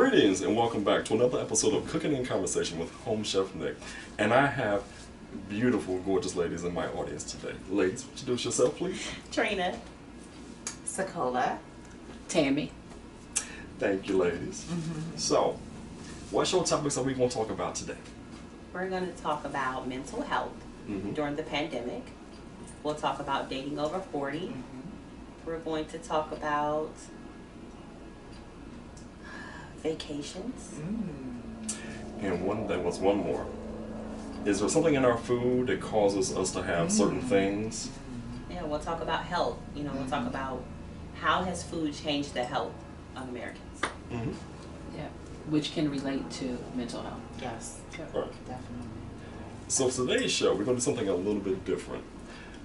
Greetings and welcome back to another episode of Cooking and Conversation with Home Chef Nick. And I have beautiful, gorgeous ladies in my audience today. Ladies, introduce yourself, please. Trina. Sakola. Tammy. Thank you, ladies. So, what show topics are we going to talk about today? We're going to talk about mental health during the pandemic. We'll talk about dating over 40. We're going to talk about vacations. And there was one more. Is there something in our food that causes us to have certain things? Yeah, we'll talk about health. You know, we'll talk about how has food changed the health of Americans. Yeah, which can relate to mental health. Yes, Right. definitely. So today's show, we're going to do something a little bit different.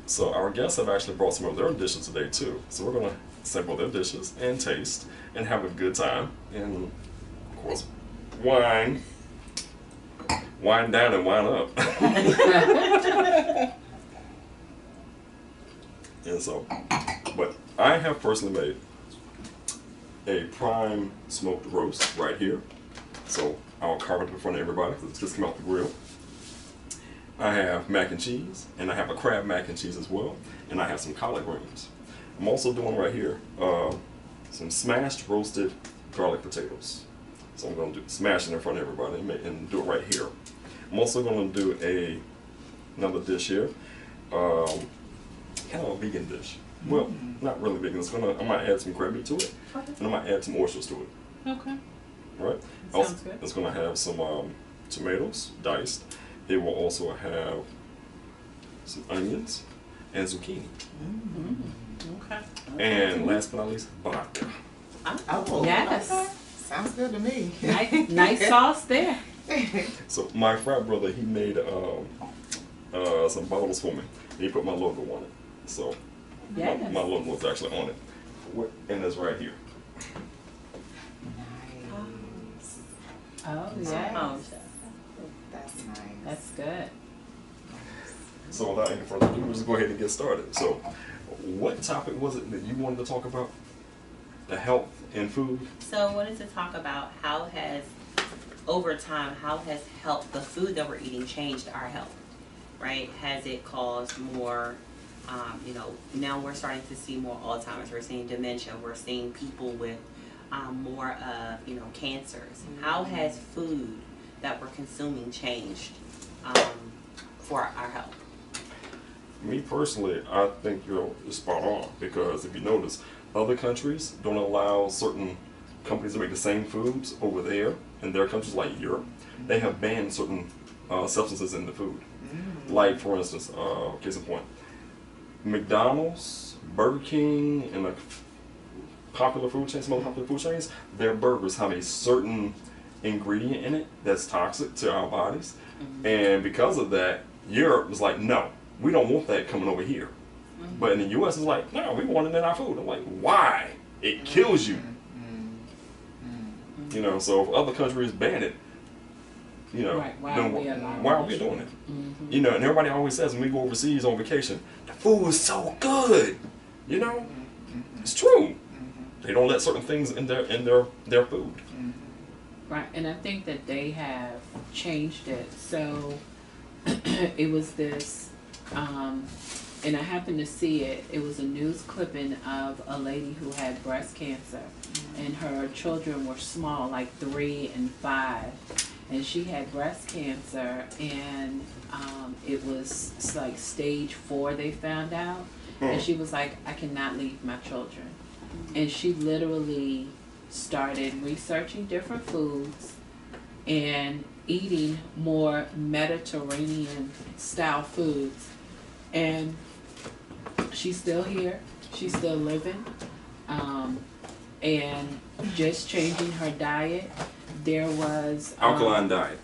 So our guests have actually brought some of their dishes today too. So we're going to sample their dishes and taste and have a good time. And of course, wine down and wine up. And so, but I have personally made a prime smoked roast right here. So I'll carve it in front of everybody because it's just come out the grill. I have mac and cheese, and I have a crab mac and cheese as well, and I have some collard greens. I'm also doing right here some smashed roasted garlic potatoes. So I'm going to smash it in front of everybody and do it right here. I'm also going to do another dish here, kind of a vegan dish. Well, not really vegan. I might add some crab meat to it, and I might add some oysters to it. Okay. Right? Sounds good. It's going to have some tomatoes diced. It will also have some onions and zucchini. Okay. And last but not least, vodka. Oh, Yes. okay. Sounds good to me. Nice sauce there. So my frat brother, he made some bottles for me. He put my logo on it. So Yes. my logo is actually on it. And it's right here. Nice. Oh, Oh, yeah. That's nice. That's good. So without any further ado, we'll just go ahead and get started. So what topic was it that you wanted to talk about? The health and food? So I wanted to talk about over time, how has the food that we're eating changed our health, right? Has it caused more, now we're starting to see more Alzheimer's, we're seeing dementia, we're seeing people with more of, cancers. How has food that we're consuming changed for our health? Me personally, I think you're spot on because if you notice, other countries don't allow certain companies to make the same foods over there in their countries, like Europe. They have banned certain substances in the food. Like, for instance, case in point, McDonald's, Burger King, and some other popular food chains, their burgers have a certain ingredient in it that's toxic to our bodies. And because of that, Europe was like, no, we don't want that coming over here. But in the U.S., it's like, no, we want it in our food. I'm like, why? It kills you. So if other countries ban it, Right. Why then why are we doing it? And everybody always says when we go overseas on vacation, the food is so good. It's true. They don't let certain things in their food. Right. And I think that they have changed it. So it was this, and I happened to see it. It was a news clipping of a lady who had breast cancer, and her children were small, like 3 and 5, and she had breast cancer, and it was like stage 4. They found out, and she was like, "I cannot leave my children," and she literally started researching different foods and eating more Mediterranean style foods, and she's still here, she's still living, and just changing her diet. There was Alkaline diet.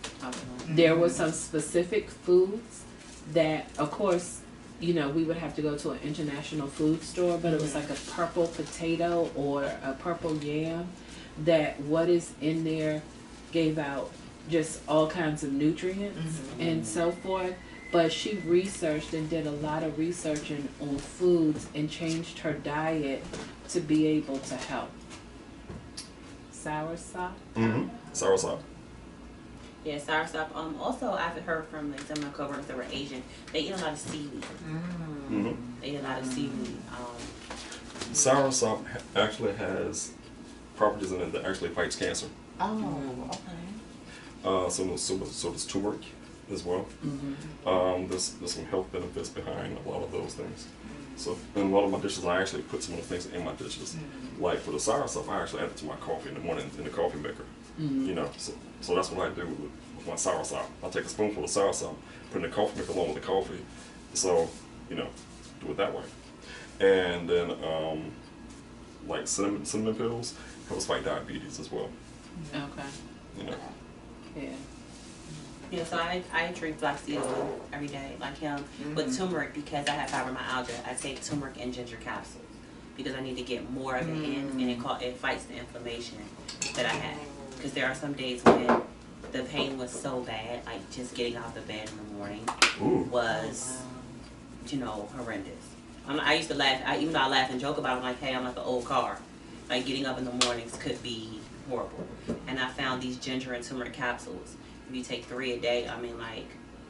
there were some specific foods that, of course, we would have to go to an international food store, but it was like a purple potato or a purple yam, that what is in there gave out just all kinds of nutrients and so forth. But she researched and did a lot of researching on foods and changed her diet to be able to help. soursop. Soursop. Yeah, soursop. Also, I've heard from like some of my coworkers that were Asian. They eat a lot of seaweed. They eat a lot of seaweed. Soursop actually has properties in it that actually fights cancer. Oh, okay. So does turmeric as well. There's some health benefits behind a lot of those things. So in a lot of my dishes, I actually put some of the things in my dishes. Like for the soursop, I actually add it to my coffee in the morning in the coffee maker. You know, so that's what I do with my soursop. I take a spoonful of soursop, put it in the coffee maker along with the coffee. So, you know, do it that way. And then like cinnamon pills helps fight diabetes as well. Okay. You know. Yeah. Yeah, so I drink flaxseed oil every day, like him. With turmeric, because I have fibromyalgia, I take turmeric and ginger capsules because I need to get more of it in, and it fights the inflammation that I have. Because there are some days when the pain was so bad, like just getting out of the bed in the morning was, you know, horrendous. I used to laugh, even though I laugh and joke about it, I'm like, hey, I'm like an old car. Like getting up in the mornings could be horrible. And I found these ginger and turmeric capsules. If you take 3 a day, I mean, like,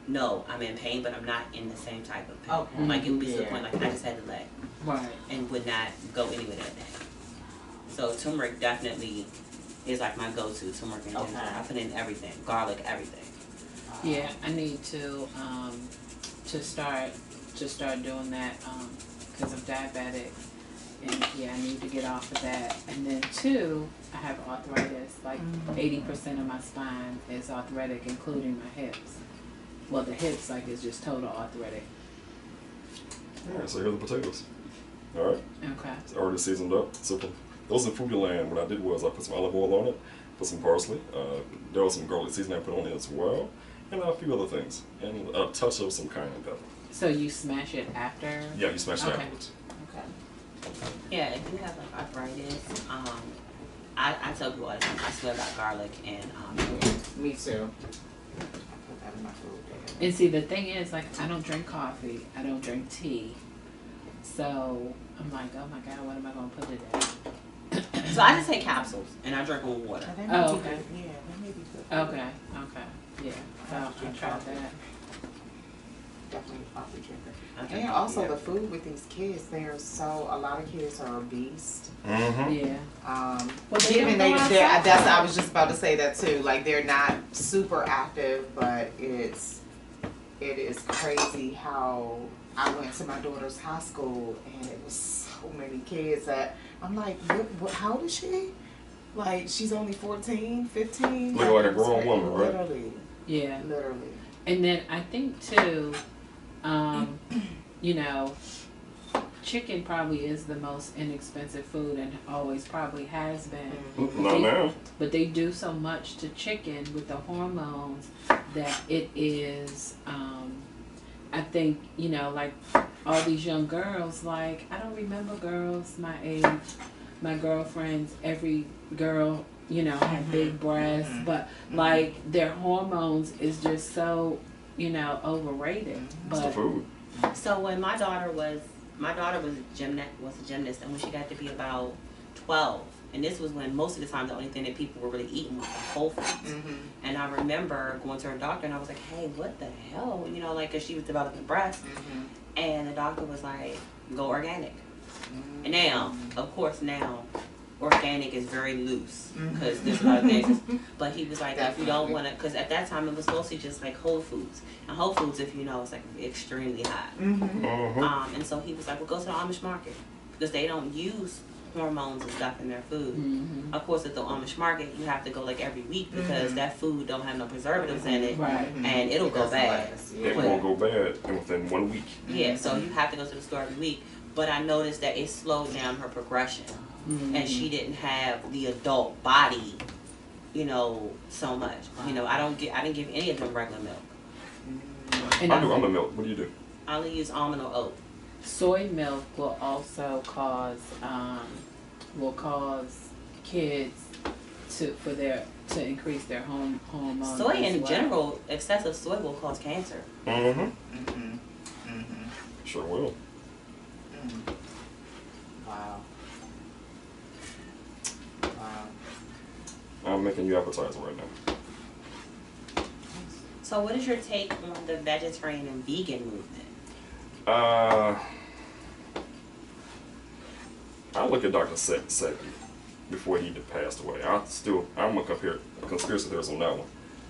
no, I'm in pain, but I'm not in the same type of pain. Okay. Like, it would be to the point, like, I just had to let Right. and would not go anywhere that day. So turmeric definitely is like my go-to, turmeric and ginger. I put in everything, garlic, everything. Yeah, I need to start doing that because I'm diabetic, and yeah, I need to get off of that. And then 2, I have arthritis. Like 80% of my spine is arthritic, including my hips. Well, the hips, like, is just total arthritic. Alright, so here are the potatoes. Alright. Okay. It's already seasoned up. So for those in Foodie Land, what I did was I put some olive oil on it, put some parsley, there was some garlic seasoning I put on it as well, and a few other things, and a touch of some cayenne pepper. So you smash it after? Yeah, you smash it Okay. afterwards. Okay. Yeah, if you have like arthritis, I tell people all the time, I swear about garlic and Me too. I put that in my food. And see, the thing is, like, I don't drink coffee, I don't drink tea, so I'm like, oh my god, what am I gonna put it in? so I just take capsules and I drink them with water. That may Oh, be okay. good. Yeah, that may be good. Okay, yeah, so I'll try that. Definitely a coffee drinker. I drink And also coffee, the food with these kids, a lot of kids are obese. Yeah. Well, they Even don't go outside. I was just about to say that too. Like they're not super active, but it is crazy how I went to my daughter's high school and it was so many kids that I'm like, how old is she? Like she's only 14, 15. Looking like a grown woman, right? Literally. Yeah. Literally. And then I think too, you know, chicken probably is the most inexpensive food and always probably has been. Not now. But they do so much to chicken with the hormones that it is, I think, you know, like all these young girls, like, I don't remember girls my age, my girlfriends, every girl, you know, had big breasts, but like their hormones is just so, you know, overrated. It's the But food. So when my daughter was a gymnast, and when she got to be about 12, and this was when most of the time the only thing that people were really eating was the whole foods. And I remember going to her doctor and I was like, hey, what the hell? You know, like, cause she was developing breasts. And the doctor was like, go organic. And now, of course now, organic is very loose because there's a lot of things. But he was like, if you don't want to, because at that time it was mostly just like Whole Foods. And Whole Foods, if you know, it's like extremely high. And so he was like, well, go to the Amish market because they don't use hormones and stuff in their food. Of course, at the Amish market, you have to go like every week because that food don't have no preservatives in it, Right. and it'll go bad. It won't go bad within 1 week. Yeah, so you have to go to the store every week. But I noticed that it slowed down her progression, and she didn't have the adult body, you know, so much. You know, I didn't give any of them regular milk. And I do almond milk. What do you do? I only use almond or oat. soy milk will also cause kids to increase their hormones. Soy as in well. general, excessive soy will cause cancer. Sure will. Wow. I'm making you appetizer right now. So what is your take on the vegetarian and vegan movement? I look at Dr. Sebi before he passed away. I'm a conspiracy theorist on that one,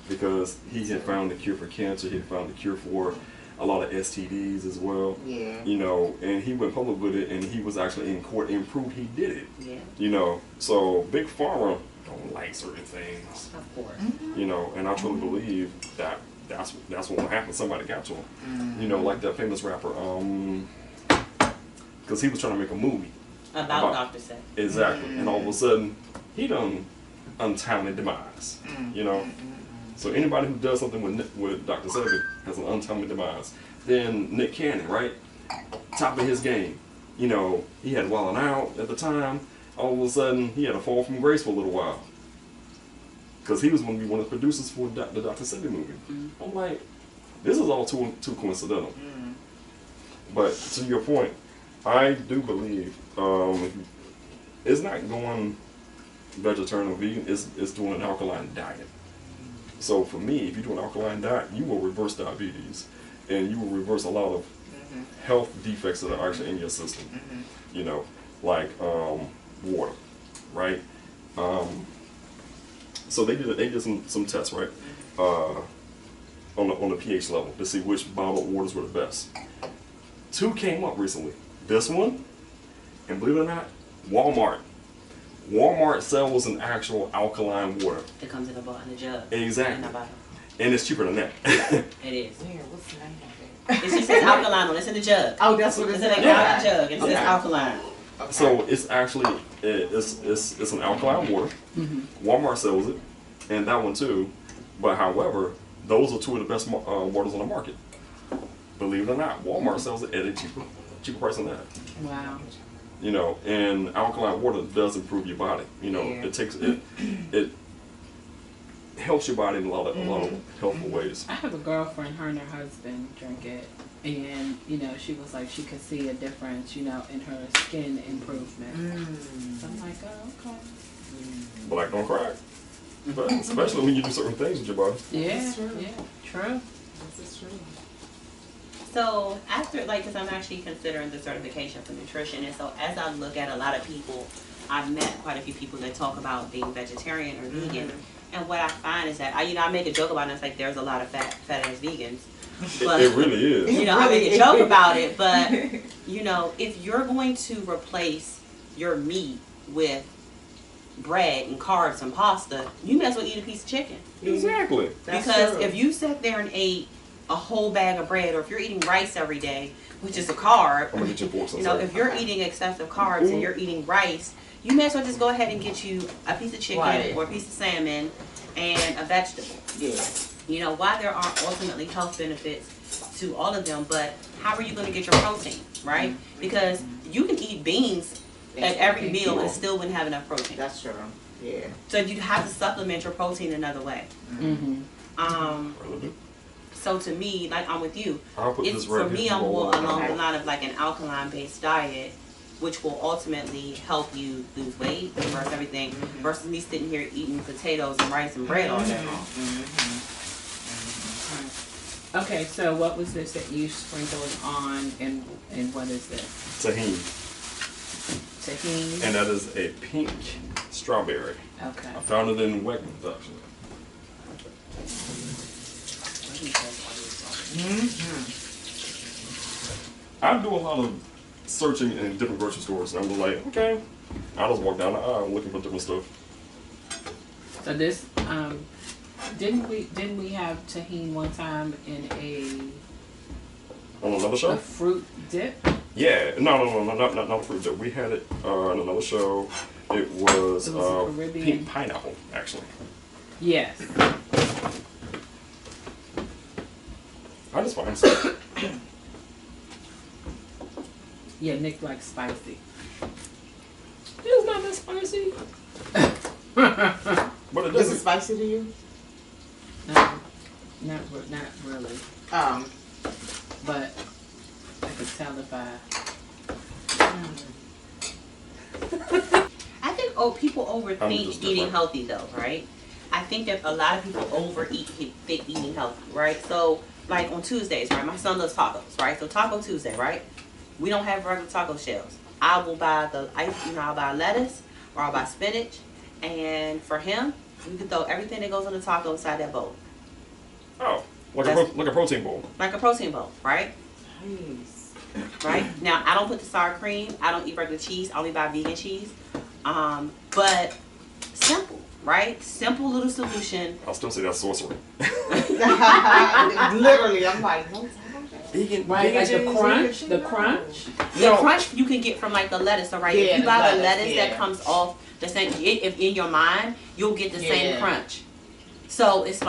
because he had found the cure for cancer. He had found the cure for a lot of STDs as well. Yeah. You know, and he went public with it, and he was actually in court and proved he did it. Yeah. You know, so Big Pharma don't like certain things. Of course. You know, and I truly believe that that's what will happen. Somebody got to him. You know, like that famous rapper, because he was trying to make a movie About Dr. Seth. exactly, and all of a sudden he done untimely demise. You know, so anybody who does something with Dr. Sebi has an untimely demise. Then Nick Cannon, right, top of his game. You know, he had Wildin' Out at the time. All of a sudden he had a fall from grace for a little while, because he was going to be one of the producers for the Dr. Sebi movie. I'm like, this is all too coincidental. But to your point, I do believe it's not going vegetarian or vegan, it's doing an alkaline diet. So for me, if you do an alkaline diet, you will reverse diabetes, and you will reverse a lot of health defects that are actually in your system. You know, like water, right? So they did some tests, right, on the pH level to see which bottled waters were the best. 2 came up recently. This one, and believe it or not, Walmart. Walmart sells an actual alkaline water. It comes in a jug. Exactly. In a bottle. And it's cheaper than that. It is. Yeah, what's the name of it? It just says alkaline on it. It's in the jug. Oh, that's what It's it's in a yeah. jug. It says alkaline. Okay. So it's actually it's an alkaline water. Walmart sells it, and that one too. But however, those are 2 of the best waters on the market. Believe it or not, Walmart sells it at a cheaper price than that. Wow. You know, and alkaline water does improve your body. You know, Yeah. it helps your body in a lot of helpful ways. I have a girlfriend, her and her husband drink it, and you know, she was like she could see a difference, you know, in her skin improvement. So I'm like, oh, okay. Black don't crack. But especially when you do certain things with your body. Yeah, That's true. yeah, true. This is true. So after, because I'm actually considering the certification for nutrition, and so as I look at a lot of people, I've met quite a few people that talk about being vegetarian or vegan, and what I find is that I make a joke about it. It's like there's a lot of fat ass vegans. But, It really is. you know, I make a joke about it, but you know, if you're going to replace your meat with bread and carbs and pasta, you may as well eat a piece of chicken. Exactly. That's Because true. if you sat there and ate a whole bag of bread, or if you're eating rice every day, which is a carb, I'm gonna get your forks you know, inside. if you're eating excessive carbs and you're eating rice, you may as well just go ahead and get you a piece of chicken Right. or a piece of salmon and a vegetable. Yeah. You know, why there are ultimately health benefits to all of them, but how are you going to get your protein, right? Because you can eat beans at every meal and still wouldn't have enough protein. That's true. Yeah. So you have to supplement your protein another way. So to me, like I'm with you, I'll put it's this for right me, here. I'm more along the line of like an alkaline based diet, which will ultimately help you lose weight, reverse everything, versus me sitting here eating potatoes and rice and bread all day long. Okay, so what was this that you sprinkled on, and what is this? Tahini. Tahini? And that is a pink strawberry. Okay. I found it in Wegmans actually. I do a lot of searching in different grocery stores, and I was like, okay, I just walk down the aisle looking for different stuff. So this, didn't we have tahini one time in On another a show? fruit dip? Yeah, no, not fruit dip. We had it on another show. It was, It was a Caribbean- pink pineapple, actually. Yes. I just find stuff. Yeah, Nick likes spicy. It's not that spicy. But it Is it doesn't. spicy to you? No, not really. But I could tell if I. I think people I'm overthink just eating different. healthy though, right? I think that a lot of people overeat think eating healthy, right? So like on Tuesdays, right? My son loves tacos, right? So Taco Tuesday, right? We don't have regular taco shells. I will buy I'll buy lettuce or I'll buy spinach, and for him, you can throw everything that goes on the taco inside that bowl, Oh, like a protein bowl. like a protein bowl, right? Nice. Right? Now, I don't put the sour cream. I don't eat regular cheese. I only buy vegan cheese. But simple, right? Simple little solution. I'll still say that's sorcery. Literally, I'm like, no. Vegan, Right, like the crunch, cheese, the no. crunch. The crunch you can get from like the lettuce, all right? Yeah, If you buy the the lettuce lettuce, that yeah. comes off the same, if in your mind, you'll get the same Yeah. crunch. So it's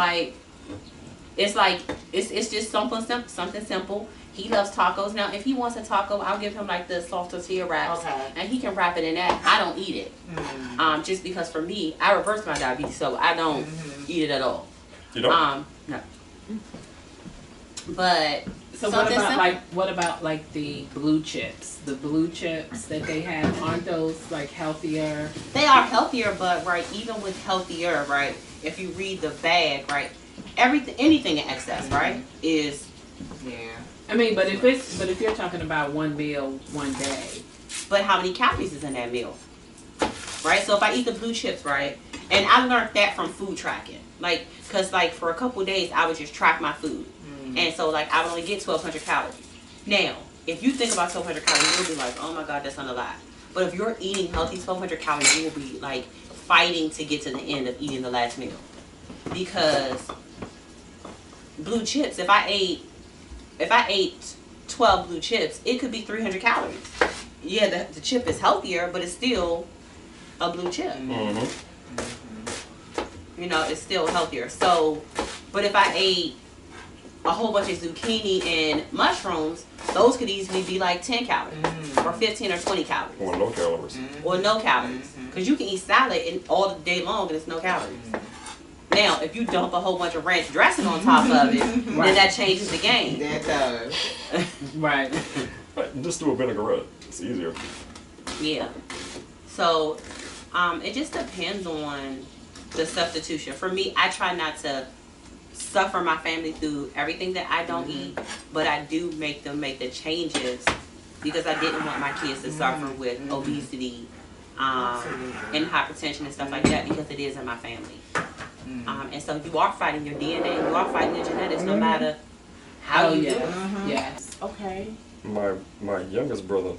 just something simple. He loves tacos. Now, if he wants a taco, I'll give him like the soft tortilla wraps, Okay. and he can wrap it in that. I don't eat it, just because for me, I reversed my diabetes, so I don't eat it at all. You don't? No. But So something simple. what about like the blue chips? The blue chips that they have, aren't those like healthier? They are healthier, but right, even with healthier, right, if you read the bag, right, anything in excess, right, is, Yeah. I mean, but if you're talking about one meal one day, but how many calories is in that meal, right? So if I eat the blue chips, right, and I learned that from food tracking, like, cause like for a couple of days I would just track my food, and so like I would only get 1,200 calories. Now, if you think about 1,200 calories, you'll be like, oh my god, that's not a lot. But if you're eating healthy, 1,200 calories, you will be like fighting to get to the end of eating the last meal, because blue chips, if I ate 12 blue chips, it could be 300 calories. Yeah, the chip is healthier, but it's still a blue chip. Mm-hmm. You know, it's still healthier. So, but if I ate a whole bunch of zucchini and mushrooms, those could easily be like 10 calories or 15 or 20 calories. Or no calories. Or no calories. Because you can eat salad all the day long and it's no calories. Now, if you dump a whole bunch of ranch dressing on top of it, then that changes the game. That does. right? Right, just do a vinaigrette. It's easier. Yeah. So, it just depends on the substitution. For me, I try not to suffer my family through everything that I don't eat, but I do make them make the changes because I didn't want my kids to suffer with obesity and hypertension and stuff like that, because it is in my family. And so you are fighting your DNA, you are fighting your genetics, no matter how you do it. Yes. Okay. My youngest brother,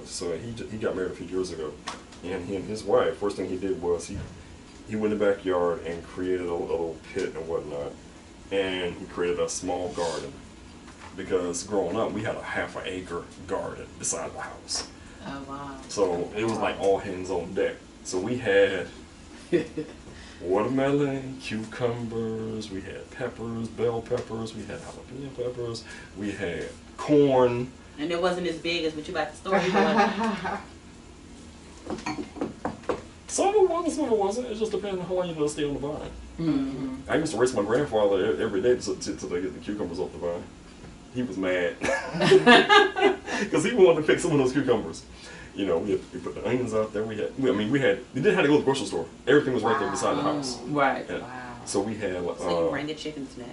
so he got married a few years ago, and he and his wife, first thing he did was he went in the backyard and created a little pit and whatnot, and he created a small garden, because growing up we had a ½ acre garden beside the house. Oh wow. So it was like all hands on deck. So we had watermelon, cucumbers, we had peppers, bell peppers, we had jalapeno peppers, we had corn. And it wasn't as big as what you about to store. You know? Some of it was, some of it wasn't. It just depends on how long you let it stay on the vine. Mm-hmm. I used to race my grandfather every day to they get the cucumbers off the vine. He was mad because he wanted to pick some of those cucumbers. You know, we put the onions out there. We didn't have to go to the grocery store. Everything was right there beside the house. Right. And Wow. so we had. So you bring the chicken snack.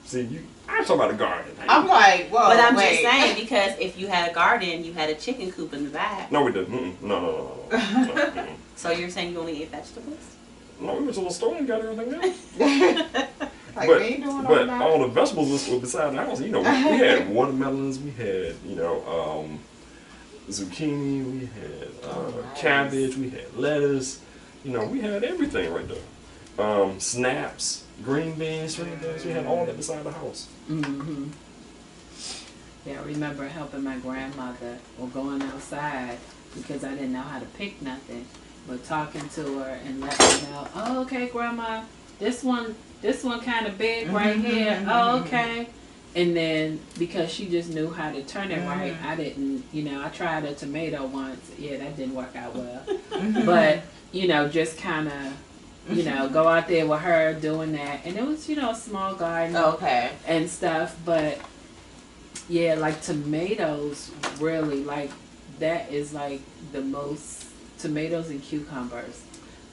See, I'm talking about a garden. I'm like, whoa, But I'm wait. just saying, because if you had a garden, you had a chicken coop in the back. No, we didn't. No. Mm-mm. So you're saying you only ate vegetables? No, we went to the store and got everything else. Like, but we ain't doing all but that. all the vegetables were beside the house. You know, we had watermelons, we had, zucchini, we had Nice. cabbage, we had lettuce. You know, we had everything right there. Snaps, green beans, string beans. We had all that beside the house. Mm-hmm. Yeah, I remember helping my grandmother or going outside because I didn't know how to pick nothing, but talking to her and letting her know, oh, okay, grandma, this one kind of big right here. Oh, okay. And then because she just knew how to turn it right, I didn't, I tried a tomato once. Yeah, that didn't work out well. But, just kind of, go out there with her doing that. And it was, a small garden Okay. and stuff. But, yeah, like tomatoes, really, like that is like the most, tomatoes and cucumbers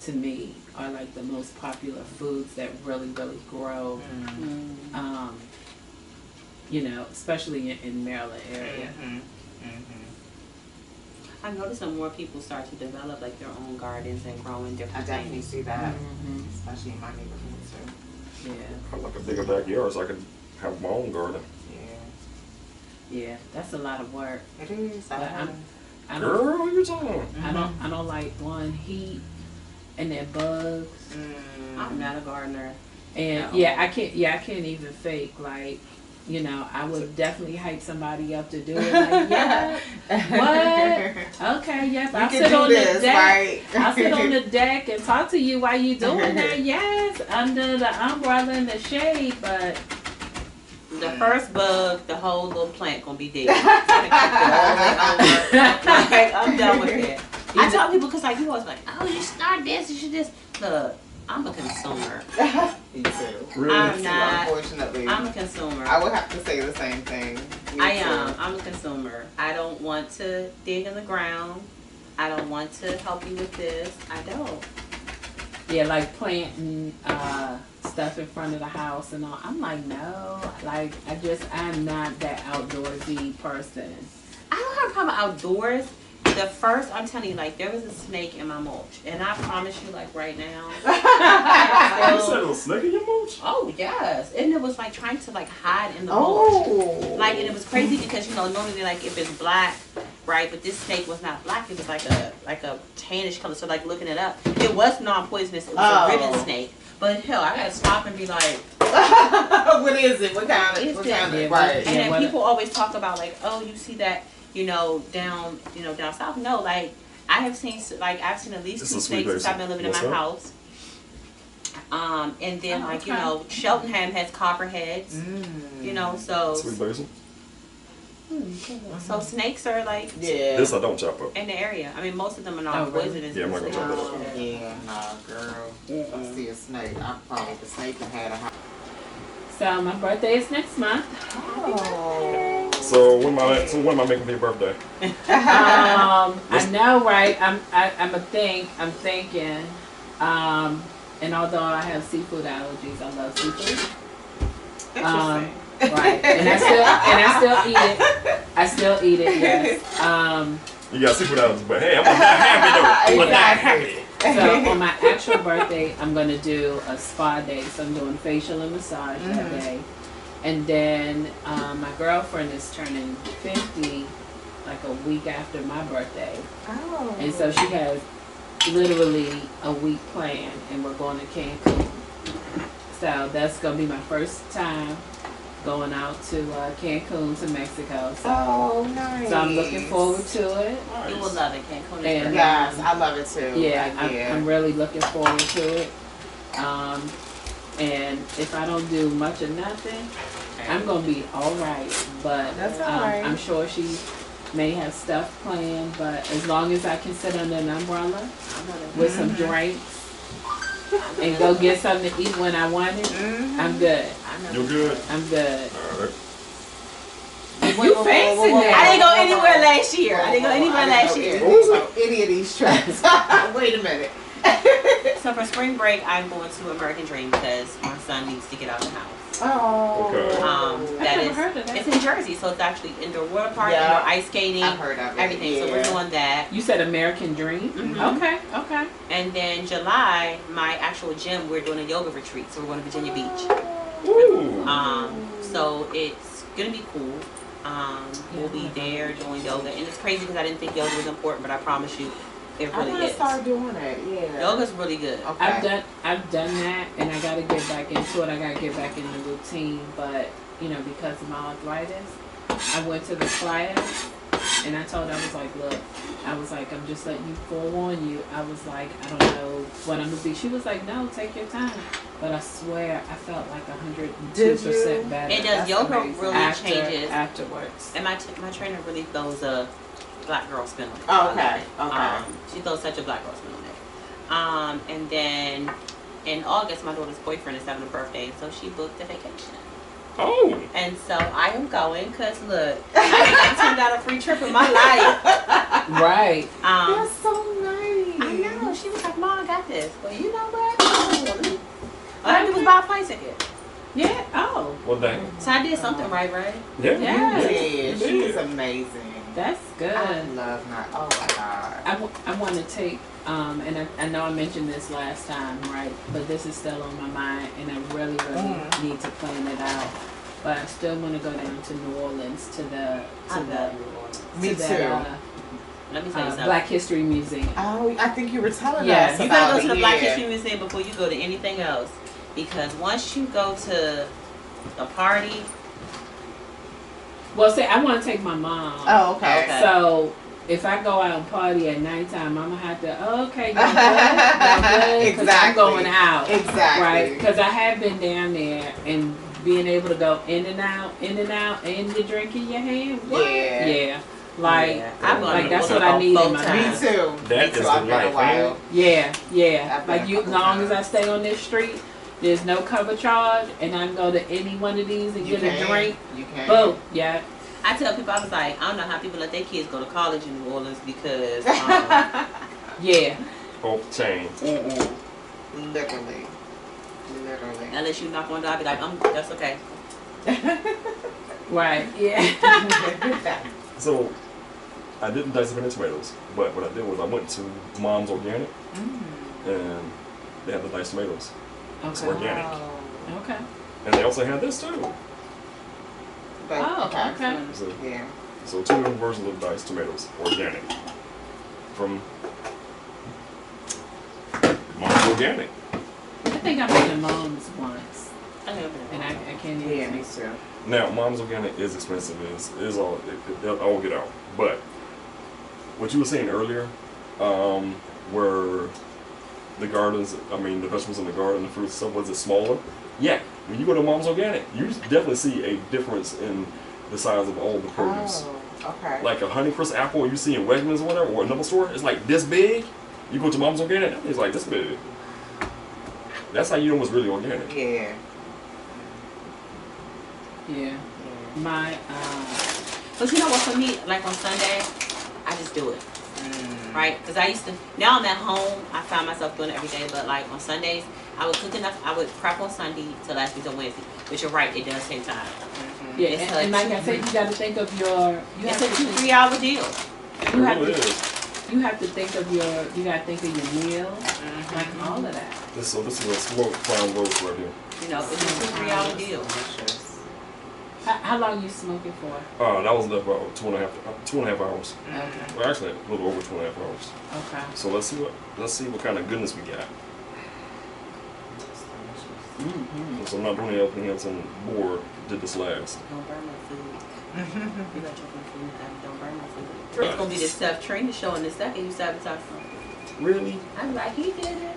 to me are like the most popular foods that really grow. You know, especially in Maryland area. I noticed that more people start to develop like their own gardens and growing I different definitely things. see that, especially in my neighborhood too. Yeah. I like a bigger backyard so I can have my own garden. Yeah, that's a lot of work. It is. But I don't, Girl, you're talking. I don't like one heat and then bugs. I'm not a gardener. And No. I can't even fake, like, you know, I would definitely hype somebody up to do it. Like, yeah, what? Okay, yes, I'll sit on the deck. Right? I'll sit on the deck and talk to you while you doing that. Yes, under the umbrella in the shade, but The first bug, the whole little plant gonna be dead. It's gonna kick it all the way over. Like, I'm done with it. I tell people because like you always like, oh, you start this, you should this. Look, I'm a consumer. Me too. Really? I'm not. Unfortunately, I'm a consumer. I would have to say the same thing. Me I too. am. I'm a consumer. I don't want to dig in the ground. I don't want to help you with this. I don't. yeah, like planting stuff in front of the house and all. I'm like, no, like I'm not that outdoorsy person. I don't have a problem outdoors. The first, I'm telling you, like, there was a snake in my mulch. And I promise you, like, right now. You said a little snake in your mulch? Oh, yes. And it was, like, trying to, like, hide in the mulch. Oh. Like, and it was crazy because, you know, normally, like, if it's black, right, but this snake was not black. It was, like a tannish color. So, like, looking it up, it was non-poisonous. It was a ribbon snake. But, hell, I gotta stop and be like, What is it? What kind of? It's What kind that- of? Right. and then people always talk about, like, oh, you see that, down south. No, like, I've seen at least It's two a sweet snakes since basin. I've been living in What's my that? house. And then, Oh, like, okay. Cheltenham has copperheads, so, Sweet basil? so snakes are, like, Yeah. This I don't chop up. in the area. I mean, most of them are Oh, not really? poisonous. Yeah, I'm not gonna try that out. Yeah, nah, girl. If I see a snake, I probably the snake and had a house. So my birthday is next month. Oh. So when am I making for your birthday? I know, right? I'm thinking. And although I have seafood allergies, I love seafood. Interesting. Right, and I still eat it. I still eat it. Yes. You got seafood allergies, but hey, I'm not happy though. I'm not happy. So on my actual birthday, I'm gonna do a spa day. So I'm doing facial and massage that day, and then my girlfriend is turning 50, like a week after my birthday, Oh. and so she has literally a week planned, and we're going to Cancun. So that's gonna be my first time going out to Cancun to Mexico. So, Oh, nice. so I'm looking forward to it. You will love it. Cancun is And, perfect. Yes, I love it too. Yeah, yeah. I'm really looking forward to it. And if I don't do much of nothing, I'm gonna be all right. But That's all right. I'm sure she may have stuff planned. But as long as I can sit under an umbrella with some drinks and go get something to eat when I want it, I'm good. You're good? I'm good. Alright. You facing that? I didn't go anywhere last year. I didn't go anywhere last year. What was it? Any of these tracks. Wait a minute. So for spring break, I'm going to American Dream because my son needs to get out of the house. Oh. Okay. That never is, heard of that. it's in Jersey, so it's actually indoor water park, Yeah. indoor ice skating, I've heard of it. everything. Yeah. So we're doing that. You said American Dream? Mhm. Okay. And then July, my actual gym, we're doing a yoga retreat. So we're going to Virginia Beach. Ooh. So it's gonna be cool. We'll be there doing yoga, and it's crazy because I didn't think yoga was important, but I promise you, it I really want to is. start doing it. Yeah. Yoga's really good. Okay. I've done that, and I got to get back into it. I got to get back in the routine, but because of my arthritis, I went to the class, and I told her, I was like, I'm just letting you forewarn you. I was like, I don't know what I'm gonna be. She was like, no, take your time. But I swear, I felt like 102% better. It does. That's Yoga amazing. really changes. Afterwards. And my trainer really throws a black girl spin on it. Oh, okay. Okay. She throws such a black girl spin on it. And then in August, my daughter's boyfriend is having a birthday, so she booked a vacation. Oh. And so I am going because look, I ain't got turned out a free trip in my life. Right. That's so nice. I know. She was like, "Mom, I got this." But you know what? All I had to do was buy a plane ticket. Yeah. Oh, Well, dang. So I did something right, right? Yeah. Yeah. You Yeah, did. You she's did. amazing. that's good. I love her. Oh my god. I want to take, and I know I mentioned this last time, right? But this is still on my mind, and I really need to plan it out. But I still want to go down to New Orleans to the I love New Orleans. Me to too. that, Let me tell you something. Black History Museum. Oh, I think you were telling Yes. us You about gotta go to the it, Black yeah. History Museum before you go to anything else. Because once you go to a party, Well, see, I want to take my mom. Oh, okay. Okay. So if I go out and party at nighttime, I'm gonna have to. Oh, okay, y'all good? Because I'm Exactly. going out. Exactly. Right, because I have been down there and being able to go in and out, and the drink in your hand. What? Yeah. Yeah. Like, yeah, I'm gonna like that's go what I need in both my Me times. life. too. That Me too. is I've the been a life, while. Yeah, yeah. I've been Like a you, couple long as I times. stay on this street, there's no cover charge, and I can go to any one of these and You get a can. drink. You can. Boom. Yeah. I tell people, I was like, I don't know how people let their kids go to college in New Orleans because Yeah. Off chain. Literally. Literally. unless you knock on the door, I'll be like, that's okay. Right. Yeah. So, I didn't dice up any tomatoes, but what I did was I went to Mom's Organic, and they had the diced tomatoes. It's Okay. organic. Okay. And they also had this too. But, Oh, okay. So, Yeah. so 2 different versions of diced tomatoes, organic. From Mom's Organic. I think I made a mom's once, I know. and I can't even. Yeah, me too. Now, Mom's Organic is expensive, is all I won't get out. But what you were saying earlier, where the gardens, I mean the vegetables in the garden, the fruits, stuff, was it smaller? Yeah. When you go to Mom's Organic, you definitely see a difference in the size of all the produce. Oh, okay. Like a Honeycrisp apple you see in Wegmans or whatever, or another store, it's like this big. You go to Mom's Organic, it's like this big. That's how you know it's really organic. Yeah. Yeah. My But you know what, for me, like on Sunday, I just do it. Right? Because I used to, now I'm at home, I find myself doing it every day, but like on Sundays, I would cook enough, I would prep on Sunday to last me till Wednesday. But you're right, it does take time. yeah, It's and like I said, you got to think of your. You It's have a to 2-3 hour deal. It You have really to. is. You have to think of your. You got to think of your meals, like all of that. This is a smoked crown roast right here. You know, it's a 2-3 hour deal. How long you smoke it for? That was about 2.5 hours. Okay. Well, actually, a little over 2.5 hours. Okay. So let's see what kind of goodness we got. Mm-hmm. So I'm not doing anything else on board. Did this last. Don't burn my food. You got your food, don't burn my food. It's gonna be this stuff Trina show in a second. You sabotage something. Really? I'm like, he did it.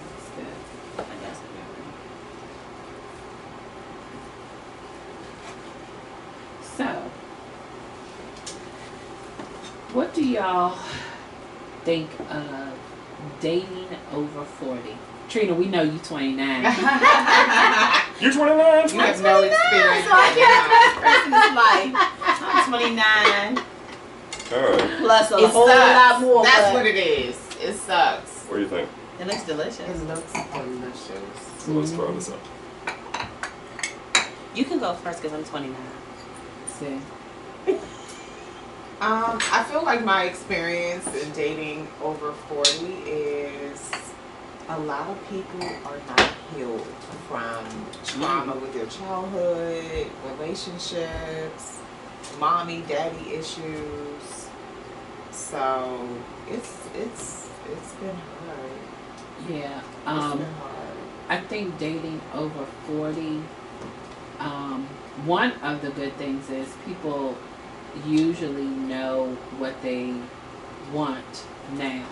That's good. I guess So, what do y'all think of dating over 40? Trina, we know you 29. You're 29? You have no experience. So I can't person is like, I'm 29 Alright. plus a It whole sucks. lot more. That's but what it is. It sucks. What do you think? it looks delicious. It looks delicious. So let's try this out. You can go first because I'm 29. See? I feel like my experience in dating over 40 is a lot of people are not healed from trauma with their childhood, relationships, mommy, daddy issues. So it's been hard. Yeah. It's been hard. I think dating over 40, one of the good things is people usually know what they want now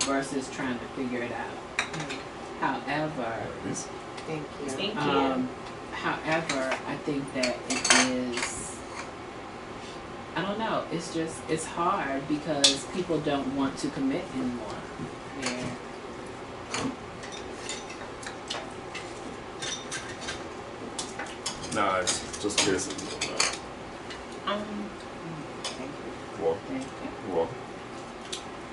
versus trying to figure it out. However, Thank you. Thank you. however, I think that it is, I don't know, it's hard because people don't want to commit anymore. Yeah. Nah, it's just basic. Thank you. Well, Thank you. well,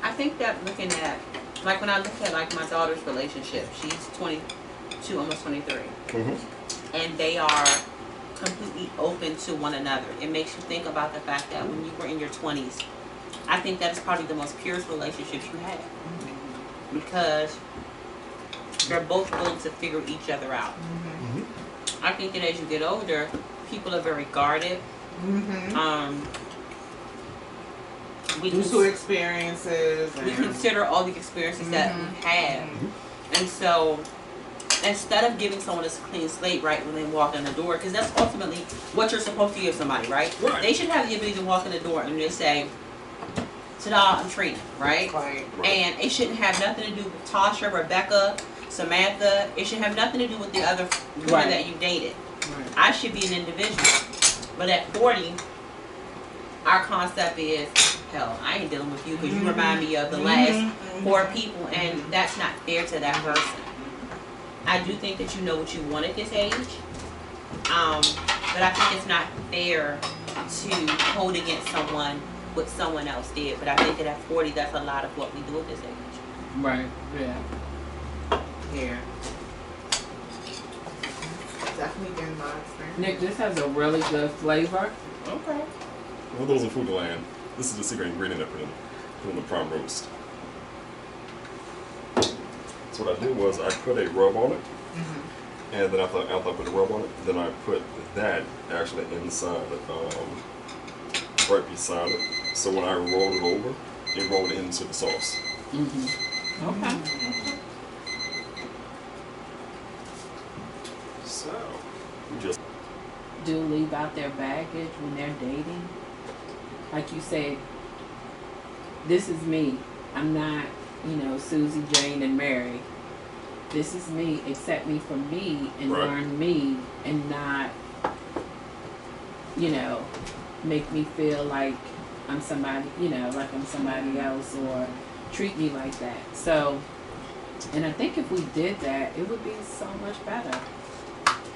I think that looking at, like when I look at like my daughter's relationship, she's 22, almost 23, and they are completely open to one another. It makes you think about the fact that when you were in your 20s, I think that is probably the most purest relationships you have, because they're both willing to figure each other out. I think that as you get older, people are very guarded. Due to experiences. We consider all the experiences that we have. And so instead of giving someone a clean slate right when they walk in the door, because that's ultimately what you're supposed to give somebody, right? They should have the ability to walk in the door and they say, ta-da, I'm Trina, right? And it shouldn't have nothing to do with Tasha, Rebecca, Samantha. It should have nothing to do with the other women that you dated. I should be an individual. But at 40, our concept is, hell, I ain't dealing with you because you remind me of the last 4 people, and that's not fair to that person. I do think that you know what you want at this age, but I think it's not fair to hold against someone what someone else did. But I think that at 40, that's a lot of what we do at this age. Right. Yeah. Yeah. Definitely been my experience. Nick, this has a really good flavor. Okay. for those in food land, this is the secret ingredient I put in the prime roast. So what I did was I put a rub on it, and then after I put the rub on it, then I put that actually inside, right beside it. So when I roll it over, it rolled into the sauce. Okay. So we just Do leave out their baggage when they're dating. Like you said, this is me. I'm not, Susie, Jane, and Mary. This is me. Accept me for me and learn me, and not, make me feel like I'm somebody, like I'm somebody else, or treat me like that. So, and I think if we did that, it would be so much better.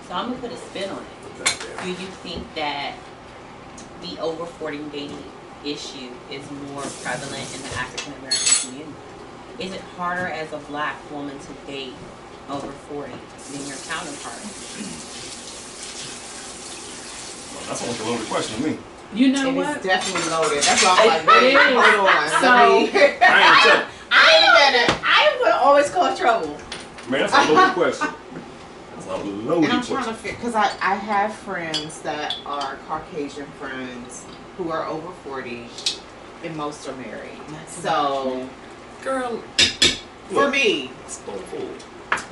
So I'm going to put a spin on it. Do you think that the over 40 dating issue is more prevalent in the African American community? Is it harder as a black woman to date over 40 than your counterpart? well, that's almost a loaded question to me. You know It what? is definitely loaded. That's why I'm like, wait, It is. hold on. So- I would always cause trouble. Man, that's a loaded question. That's a loaded And I'm trying to question. figure, because I have friends that are Caucasian friends who are over 40, and most are married. So, Girl, for me, spoon full.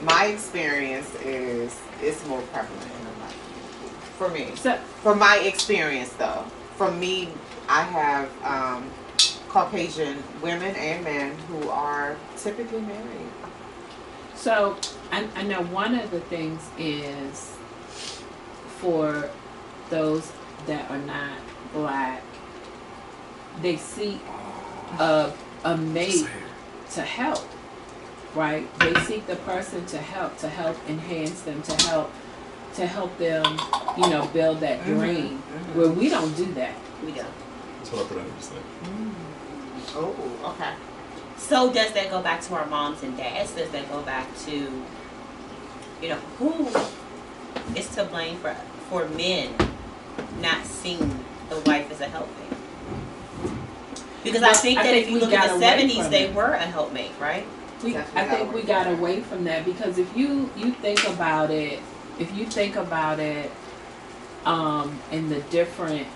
my experience is it's more prevalent in the black community. For me. So, From my experience, though. From me, I have Caucasian women and men who are typically married. So, I know one of the things is for those that are not black, they seek a mate to help, right? They seek the person to help enhance them, to help them, build that dream. Where we don't do that. We don't. That's what I put in this thing. Oh, okay. So does that go back to our moms and dads? Does that go back to, who is to blame for men not seeing the wife as a helpmate? Because I think that if you look at the 70s, they were a helpmate, right? I think we got away from that, because if you think about it, in the different,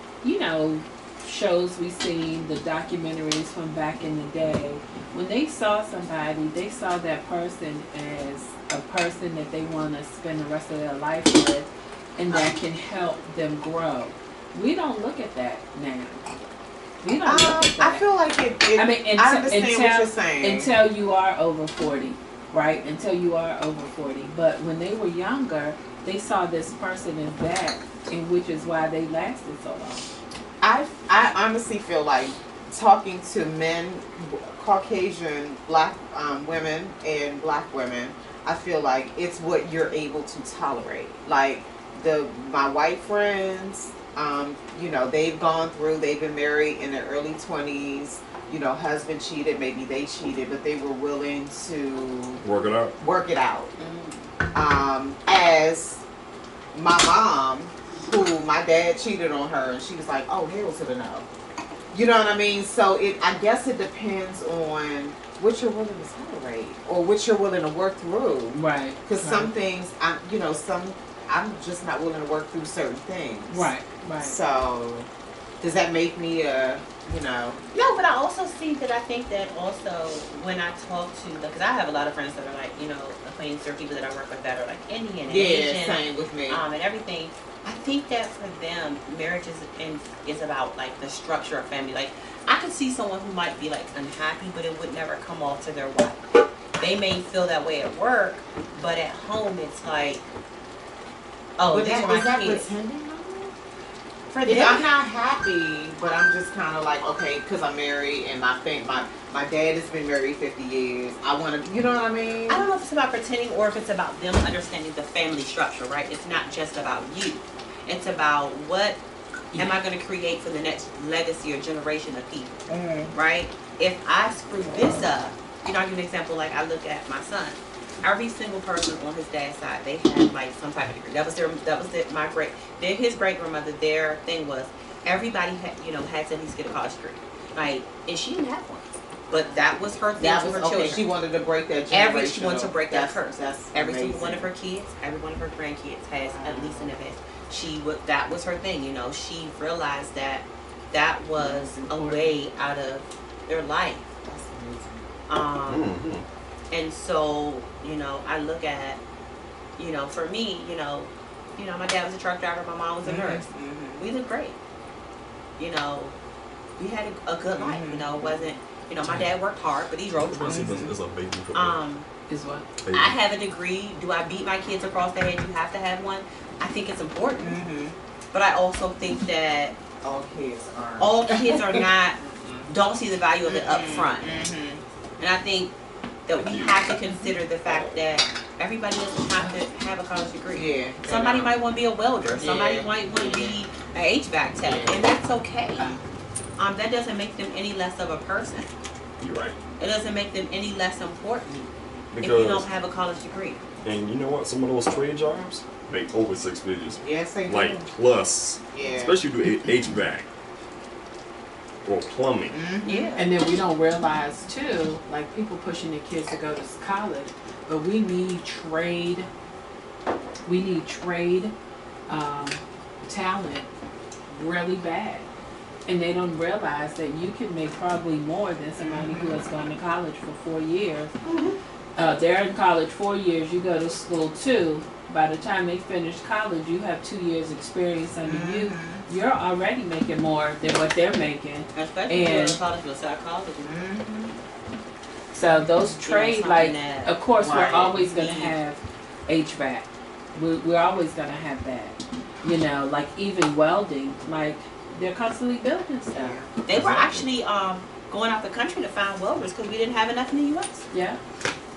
shows we seen, the documentaries from back in the day, when they saw somebody, they saw that person as a person that they want to spend the rest of their life with, and that can help them grow. We don't look at that now. We don't look at that. I feel like I understand what you're saying. Until you are over 40, right? Until you are over 40. But when they were younger, they saw this person as that, and which is why they lasted so long. I honestly feel like talking to men, Caucasian black women and black women, I feel like it's what you're able to tolerate. Like, my white friends, you know, they've been married in their early 20s. You know, husband cheated, maybe they cheated, but they were willing to Work it out. work it out. As my mom, who my dad cheated on her, and she was like, "Oh, hell to the no." You know what I mean? So I guess it depends on what you're willing to tolerate or what you're willing to work through. Right. Because some things, I'm just not willing to work through certain things. Right. Right. So, does that make me No, but I also see that I think that also when I talk to, because I have a lot of friends that are like, you know, acquaintances or people that I work with that are like Indian and Asian. Same with me. And everything. I think that for them, marriage is about like the structure of family. Like I could see someone who might be like unhappy, but it would never come off to their wife. They may feel that way at work, but at home it's like, oh, these are my kids. Pretending? For If them, I'm not happy, but I'm just kind of like, okay, because I'm married and I think my dad has been married 50 years. I want to, you know what I mean? I don't know if it's about pretending or if it's about them understanding the family structure, right? It's not just about you. It's about what am I going to create for the next legacy or generation of people, right? If I screw this up, you know, I'll give you an example. Like I look at my son. Every single person on his dad's side, they had like some type of degree. His great grandmother. Their thing was everybody had to at least get a college degree. Like, and she didn't have one, but that was her thing to her children. She wanted to break that generation. She wanted to break that curse. That's every amazing. single one of her kids, every one of her grandkids has at least an event. That was her thing. You know, she realized that was a way out of their life. That's amazing. And so, you know, I look at, you know, for me, you know, my dad was a truck driver, my mom was a nurse. We lived great. You know, we had a good life. You know, it wasn't, you know, my dad worked hard, but he drove trucks. It's a baby for Is what? baby. I have a degree. Do I beat my kids across the head? You have to have one. I think it's important. But I also think that all kids are not, don't see the value of it up front. And I think that we have to consider the fact that everybody doesn't have to have a college degree. Yeah. Somebody might want to be a welder. Somebody might want to be an HVAC tech, and that's okay. That doesn't make them any less of a person. You're right. It doesn't make them any less important if Because, you don't have a college degree. and you know what? Some of those trade jobs make over 6 figures. Yes, they do. Like plus, especially do HVAC or plumbing. Yeah. And then we don't realize too, like people pushing their kids to go to college, but we need trade. We need trade talent really bad, and they don't realize that you can make probably more than somebody who has gone to college for 4 years. They're in college 4 years. You go to school 2. By the time they finish college, you have 2 years experience under you. You're already making more than what they're making. Especially if you're in college with psychology. So those trade, like, that- of course, we're Right. always going to have HVAC. We're always going to have that. You know, like even welding, like they're constantly building stuff. They were actually going out the country to find welders because we didn't have enough in the U.S. Yeah.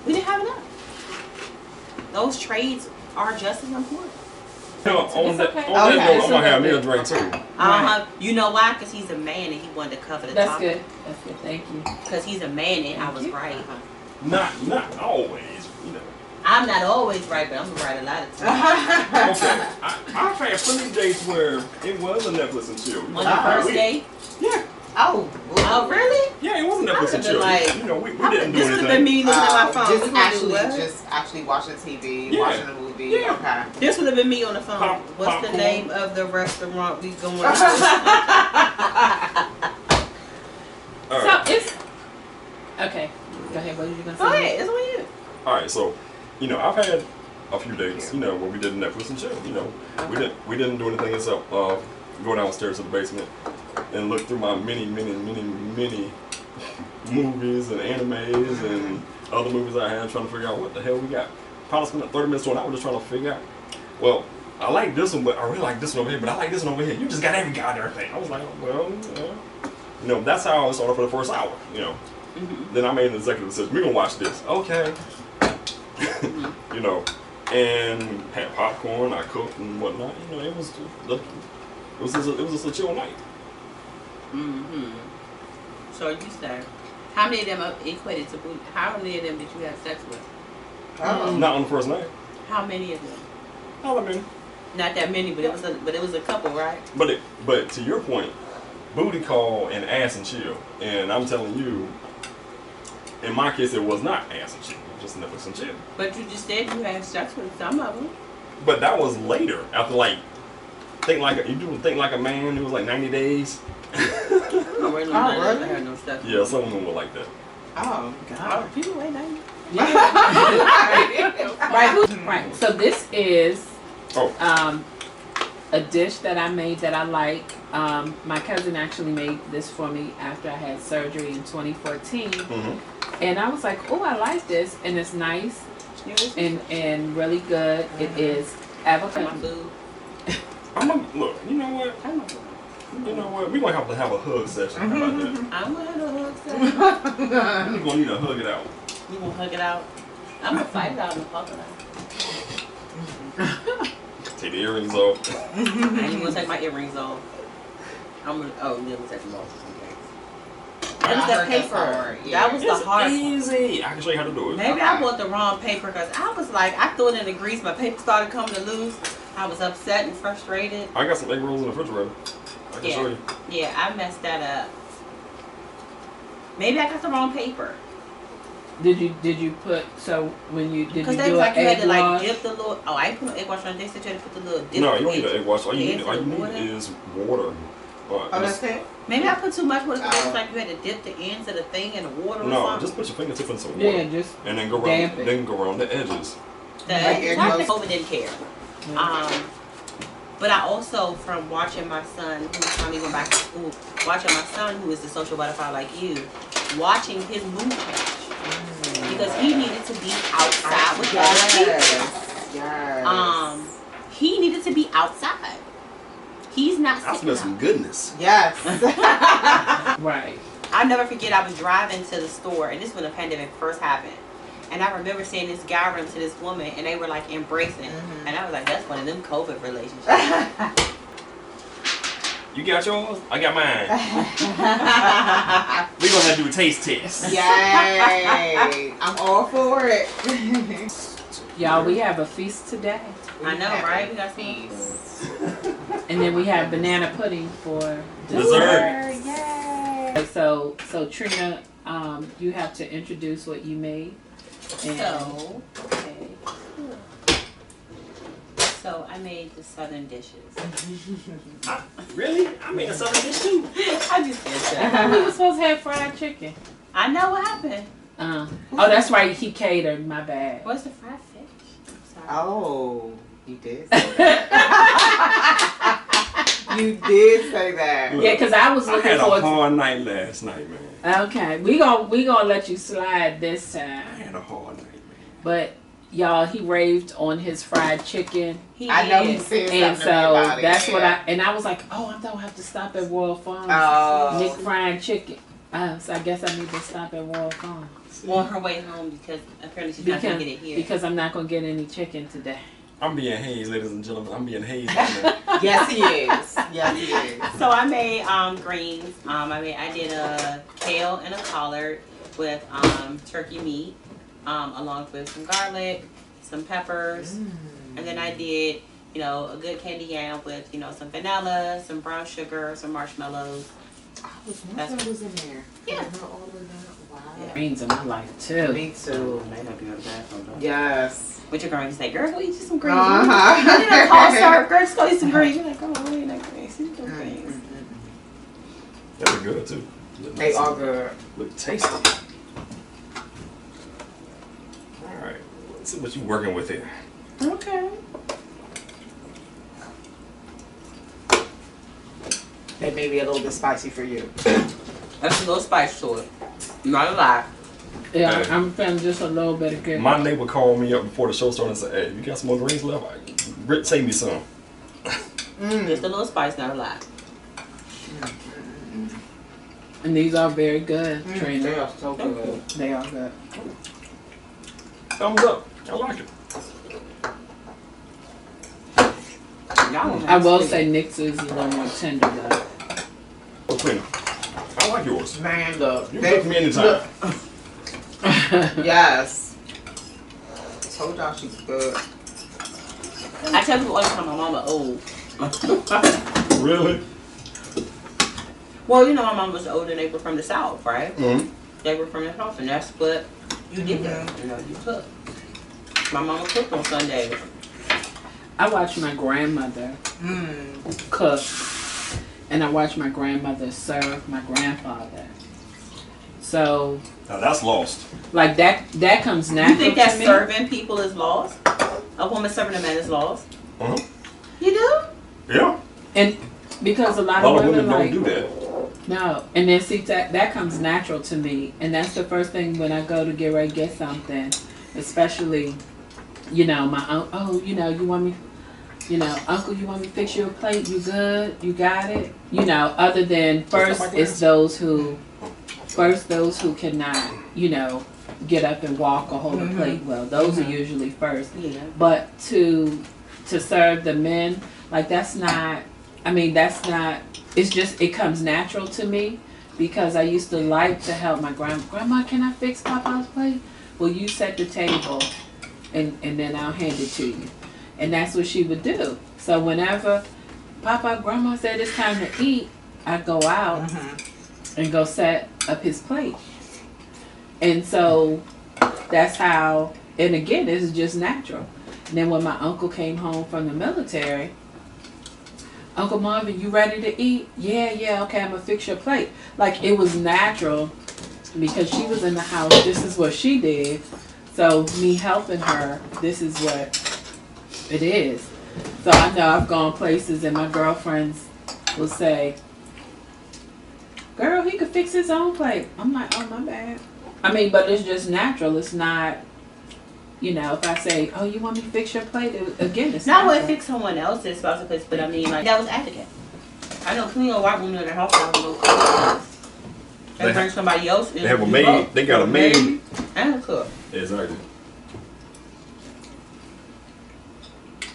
We didn't have enough. Those trades are just as important. You know, on that okay. note, I'm It's gonna have me okay. a drink too. You know why? Because he's a man and he wanted to cover the That's topic. good. That's good. Thank you. Because he's a man and I was right. Not always, you know. I'm not always right, but I'm right a lot of times. Okay, I've had plenty of dates where it was a Netflix and chill. On your first date? Yeah, Oh, really? yeah, it was a Netflix and would've been chill. like- You know, we didn't do This would have been anything. me looking at my phone. We gonna do what? just actually watching TV, Yeah. watching a movie. Yeah. Okay. This would have been me on the phone. What's the Popcorn. name of the restaurant we going to? All right. So it's okay. Go ahead. What were you gonna say? Go ahead. It's on you. All right, so you know, I've had a few dates, you know, where we did Netflix and chill. You know, we didn't do anything except go downstairs to the basement and look through my many movies and animes and other movies I had, trying to figure out what the hell we got. Probably spent 30 minutes to an hour just trying to figure out. Well, I like this one, but I really like this one over here. But I like this one over here. You just got every goddamn thing. I was like, well, you know, that's how I started for the first hour. You know, Then I made an executive decision. We're gonna watch this, okay? You know, and had popcorn. I cooked and whatnot. You know, it was just a chill night. Mm-hmm. So you say, how many of them equated to booty? How many of them did you have sex with? Not on the first night. How many of them? Not that many. Not that many, but it was a couple, right? But to your point, booty call and ass and chill. And I'm telling you, in my case, it was not ass and chill. It was just Netflix and chill. But you just said you had sex with some of them. But that was later, after like, think like a man who was like 90 days. Oh, really? I had no sex. Yeah, some of them were like that. Oh, God. Oh, people wait 90. Right. So this is Oh. a dish that I made that I like. My cousin actually made this for me after I had surgery in 2014. Mm-hmm. And I was like, oh, I like this. And it's nice and really good. It is My avocado. food. Look, you know what? You know what? We're going to have a hug session. How about that? I'm gonna have a hug session. We're going to need to hug it out. You gonna hug it out? I'm gonna fight it out and fuck it out. Take the earrings off. And you gonna take my earrings off? I'm gonna. Oh, yeah, we'll take them off. That was the paper. That was the hard. Easy. I can show you how to do it. Maybe I bought the wrong paper because I was like, I threw it in the grease. My paper started coming to loose. I was upset and frustrated. I got some egg rolls in the refrigerator. I can show you. Yeah, I messed that up. Maybe I got the wrong paper. Did you put, so when you, did you Because do they was like an you had egg to like wash? dip the little. Oh, I ain't put no egg wash on. They said you had to put the little dip. No, you don't need an egg wash. All you eggs in need water. is water. Oh, that's it? Maybe I put too much water because it was like you had to dip the ends of the thing in the water or No, something. just put your fingertip in some water. Yeah, just and then go damp around. it. Then go around the edges. COVID didn't care. But I also, from watching my son, who's finally went back to school, watching my son, who is the social butterfly like you, watching his mood change. Because he needed to be outside with other people. Yes. He needed to be outside. He's not I sitting smell some out. goodness. Yes. right. I'll never forget, I was driving to the store, and this was when the pandemic first happened. And I remember seeing this guy run to this woman, and they were like embracing. And I was like, that's one of them COVID relationships. You got yours? I got mine. We're going to have to do a taste test. Yay. I'm all for it. Y'all, we have a feast today. I know, right? We got feast. And then we have banana pudding for Dessert. Yay! So Trina, you have to introduce what you made. And So, okay. So I made the southern dishes. Really? I made a southern dish too. I just did that. we were supposed to have fried chicken. I know what happened. Oh, that's right. He catered. My bad. What's the fried fish? I'm sorry. Oh, you did say that. You did say that. Yeah, because I was I looking had a for. hard night last night, man. Okay, we gonna let you slide this I time. had a hard night, man. But y'all, he raved on his fried chicken. I know he said And something to me so about it. that's what yeah. I was like, oh, I don't have to stop at Royal Farms. Oh. Nick fried chicken. So I guess I need to stop at Royal Farms. On her way home because apparently she's not going to get it here. Because I'm not gonna get any chicken today. I'm being hazed, ladies and gentlemen. I'm being hazed. Man. Yes, he is. Yes, he is. So I made greens. I did a kale and a collard with turkey meat, along with some garlic, some peppers, and then I did a good candy yam with some vanilla, some brown sugar, some marshmallows. That was in there. Yeah. Wow. Yeah. Greens in my life too. Me too. Might have to go to the bathroom though. Yes. But you're going to say, girl, go eat you some greens. Uh-huh. You didn't call serve. Girl, just go eat some greens. You're like, oh, I ain't like greens. Eat some greens. They look good too. They are good. Look tasty. All right, let's see what you working with here. Okay. They may be a little bit spicy for you. That's a little spice to it. Not a lot. Yeah, Hey. I'm feeling just a little bit of good. My neighbor called me up before the show started and said, "Hey, you got some more greens left? Britt, save me some." Just a little spice, not a lot. And these are very good, They Trina. are so good. They are good. Thumbs up. I like it. Y'all don't I have will to. say Nick's is a little more tender though. Oh, Trina, I like yours. Man, look. You can cook me anytime. Yes. Told y'all she's good. I tell people all the time my mama old. Really? Well, you know my mom was old and they were from the South, right? Mm-hmm. They were from the South, and that's what you did. You know, you cook. My mama cooked on Sundays. I watched my grandmother cook, and I watched my grandmother serve my grandfather. So, Now that's lost. like that comes natural. You think that to me. serving people is lost? A woman serving a man is lost? Uh-huh. You do? Yeah. And because a lot A lot of of women women like don't do that. no, and then see that comes natural to me, and that's the first thing when I go to get ready to get something, especially, you know, my oh, you know, you want me, you know, uncle, you want me to fix you a plate? You good? You got it? You know, other than first it's those who cannot, you know, get up and walk or hold a plate well. Those are usually first. Yeah. But to serve the men, like that's not. I mean, that's not. It's just it comes natural to me because I used to like to help my grandma. Can I fix Papa's plate? Well, you set the table, and then I'll hand it to you, and that's what she would do. So whenever Grandma said it's time to eat, I go out and go set up his plate, and so that's how. And again, it's just natural. And then when my uncle came home from the military. Uncle Marvin, you ready to eat? Yeah, okay, I'm gonna fix your plate. Like it was natural because she was in the house, this is what she did. So me helping her, this is what it is. So I know I've gone places and my girlfriends will say, girl, he could fix his own plate. I'm like, oh my bad. I mean, but it's just natural. It's not, you know, if I say, oh, you want me to fix your plate? Again, it's Not natural. what fix someone else's spouse place, but I mean, like, that was advocate. I know plenty of white women in their house that don't cook. They bring somebody else in. They have a maid. They got a maid. And a cook. Exactly.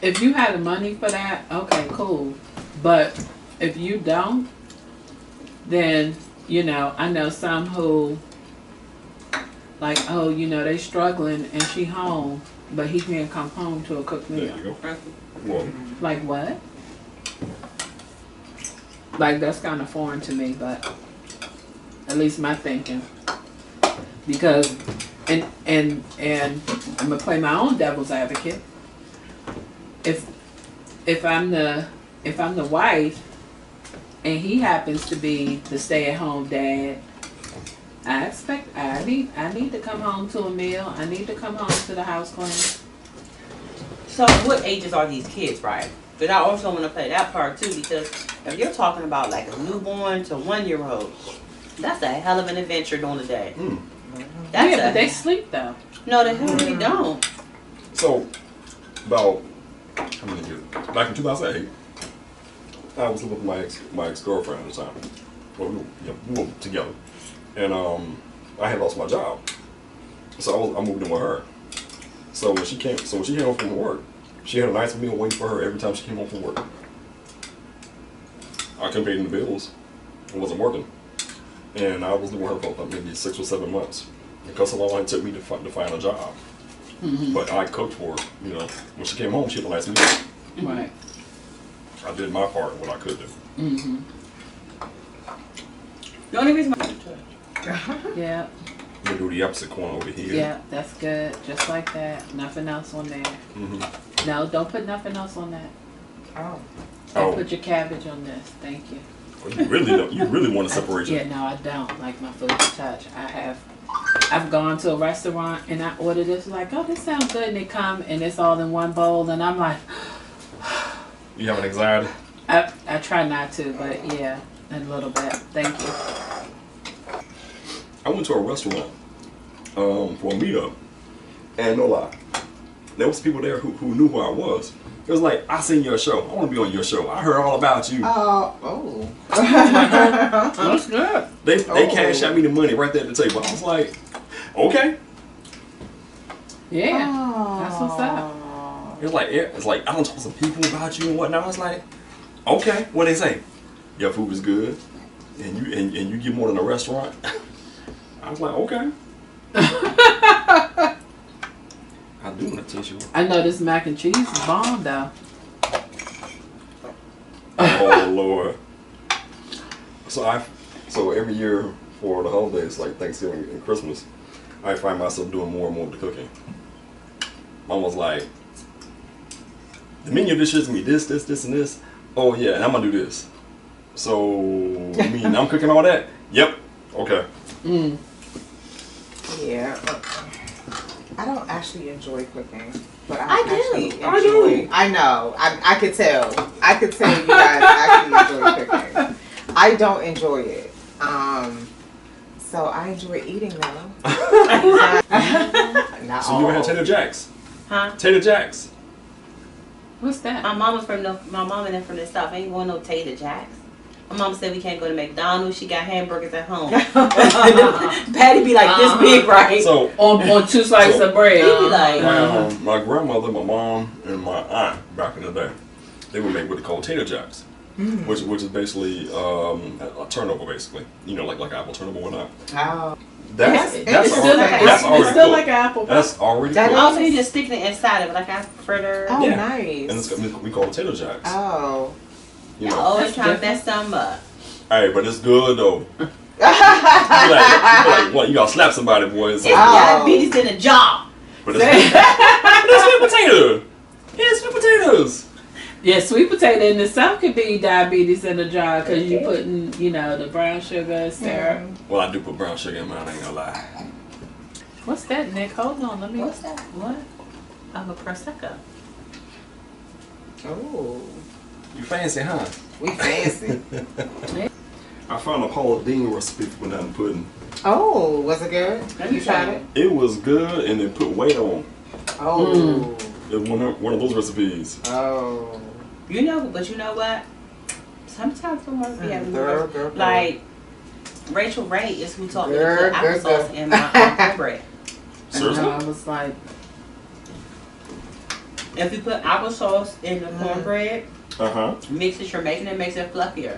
If you had the money for that, okay, cool. But if you don't, then, you know, I know some who, like, oh, you know, they struggling and she home, but he can't come home to a cooked There meal. you go. Well, Like what? Like that's kind of foreign to me, but at least my thinking. Because, and I'm gonna play my own devil's advocate. If I'm the wife, and he happens to be the stay-at-home dad, I need to come home to a meal. I need to come home to the house clean. So what ages are these kids, right? But I also want to play that part too, because if you're talking about like a newborn to 1-year-old, that's a hell of an adventure during the day. That's Yeah, but they sleep though. No, the hell they don't. so about how many years? Back in 2008, I was living with my ex girlfriend at the time. Well, we were together, and I had lost my job, so I moved in with her. So when she came home from work, she had a nice meal waiting for her every time she came home from work. I couldn't pay the bills. I wasn't working, and I was living with her for maybe 6 or 7 months. Because how long it took me to find a job. But I cooked for her. You know, when she came home, she had a nice meal. Right. I did my part, what I could do. The only reason Yeah. You do the opposite corner over here. Yeah, that's good. Just like that. Nothing else on there. No, don't put nothing else on that. Oh. Don't Oh. put your cabbage on this. Thank you. Well, you really don't. You really want to separate Yeah, it. no, I don't like my food to touch. I've gone to a restaurant and I ordered this like, oh, this sounds good, and they come and it's all in one bowl, and I'm like, You have an anxiety. I try not to, but yeah, a little bit. Thank you. I went to a restaurant for a meetup, and no lie, there was people there who knew who I was. It was like, I seen your show. I want to be on your show. I heard all about you. Oh. That's good. They cashed out me the money right there at the table. I was like, okay. Yeah, that's what's up. It's like I don't talk to some people about you and whatnot. I was like, okay, what they say? Your food is good, and you get more than a restaurant. I was like, okay. I do want to taste you. I know this mac and cheese is bomb though. Oh Lord. So every year for the holidays like Thanksgiving and Christmas, I find myself doing more and more of the cooking. Mom was like, the menu of this year's gonna be this, and this. Oh yeah, and I'm gonna do this. So you mean I'm cooking all that? Yep. Okay. Yeah. I don't actually enjoy cooking, but I do. actually enjoy. I do. I know. I could tell. I could tell you guys actually enjoy cooking. I don't enjoy it. So I enjoy eating though. Not So all. you ever had Tater Jacks? Huh? Tater Jacks. What's that? My mom and them from the South. Ain't going no Tater Jacks. My mom said we can't go to McDonald's. She got hamburgers at home. Patty be like this big, right? So On two slices of bread. He be like, my grandmother, my mom, and my aunt back in the day, they would make what they call Tater Jacks, which is basically a turnover, basically. You know, like apple turnover or whatnot. Oh. That's It's still like that's already it's still cooked. like an apple pie. That's already That cooked. also, you just stick it inside of it like a fritter. Oh, Yeah. nice. And it's, we call it Tater Jacks. Oh. You You know. always That's trying to mess something up. Hey, but it's good though. you like, what, you gotta slap somebody, boy. It's It's so diabetes in a jar. But it's sweet potato. Yeah, sweet potatoes. Yeah, sweet potato in the South could be diabetes in a jar because you putting, the brown sugar, syrup. Well, I do put brown sugar in mine. I ain't gonna lie. What's that, Nick? Hold on, let me. What's that? What? Of a prosecco. Oh. You fancy, huh? We fancy. I found a Paula Deen recipe for banana pudding. Oh, was it good? You tried it? It was good, and it put weight on. Oh. It was one of those recipes. Oh. You know what? Sometimes we want to be having Girl, more. girl, girl. Like, Rachel Ray is who taught me Girl, to put girl, applesauce girl. in my cornbread. Seriously? I was like, If you put applesauce in the cornbread, Uh-huh. mix it, you're making it, makes it fluffier.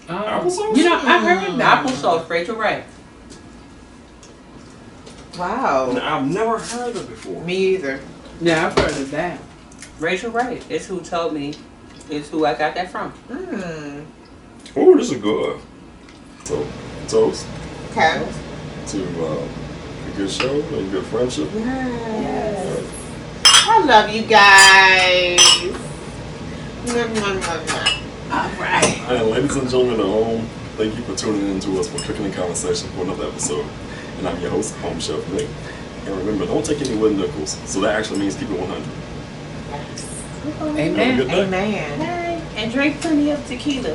Applesauce? I heard that. Applesauce, Rachel Ray. Wow. I've never heard of it before. Me either. Yeah, I've heard of that. Rachel Ray is who told me, is who I got that from. Oh, this is good. So, toast Okay. to a good show and good friendship. Yes. I love you guys. Mwah, mwah, mwah, mwah. All right. And ladies and gentlemen at home, thank you for tuning in to us for Cooking and Conversation for another episode. And I'm your host, Home Chef Nick. And remember, don't take any wooden nickels. So that actually means keep it 100. Yes. Have a Amen. good day. Amen. Hey, and drink plenty of tequila.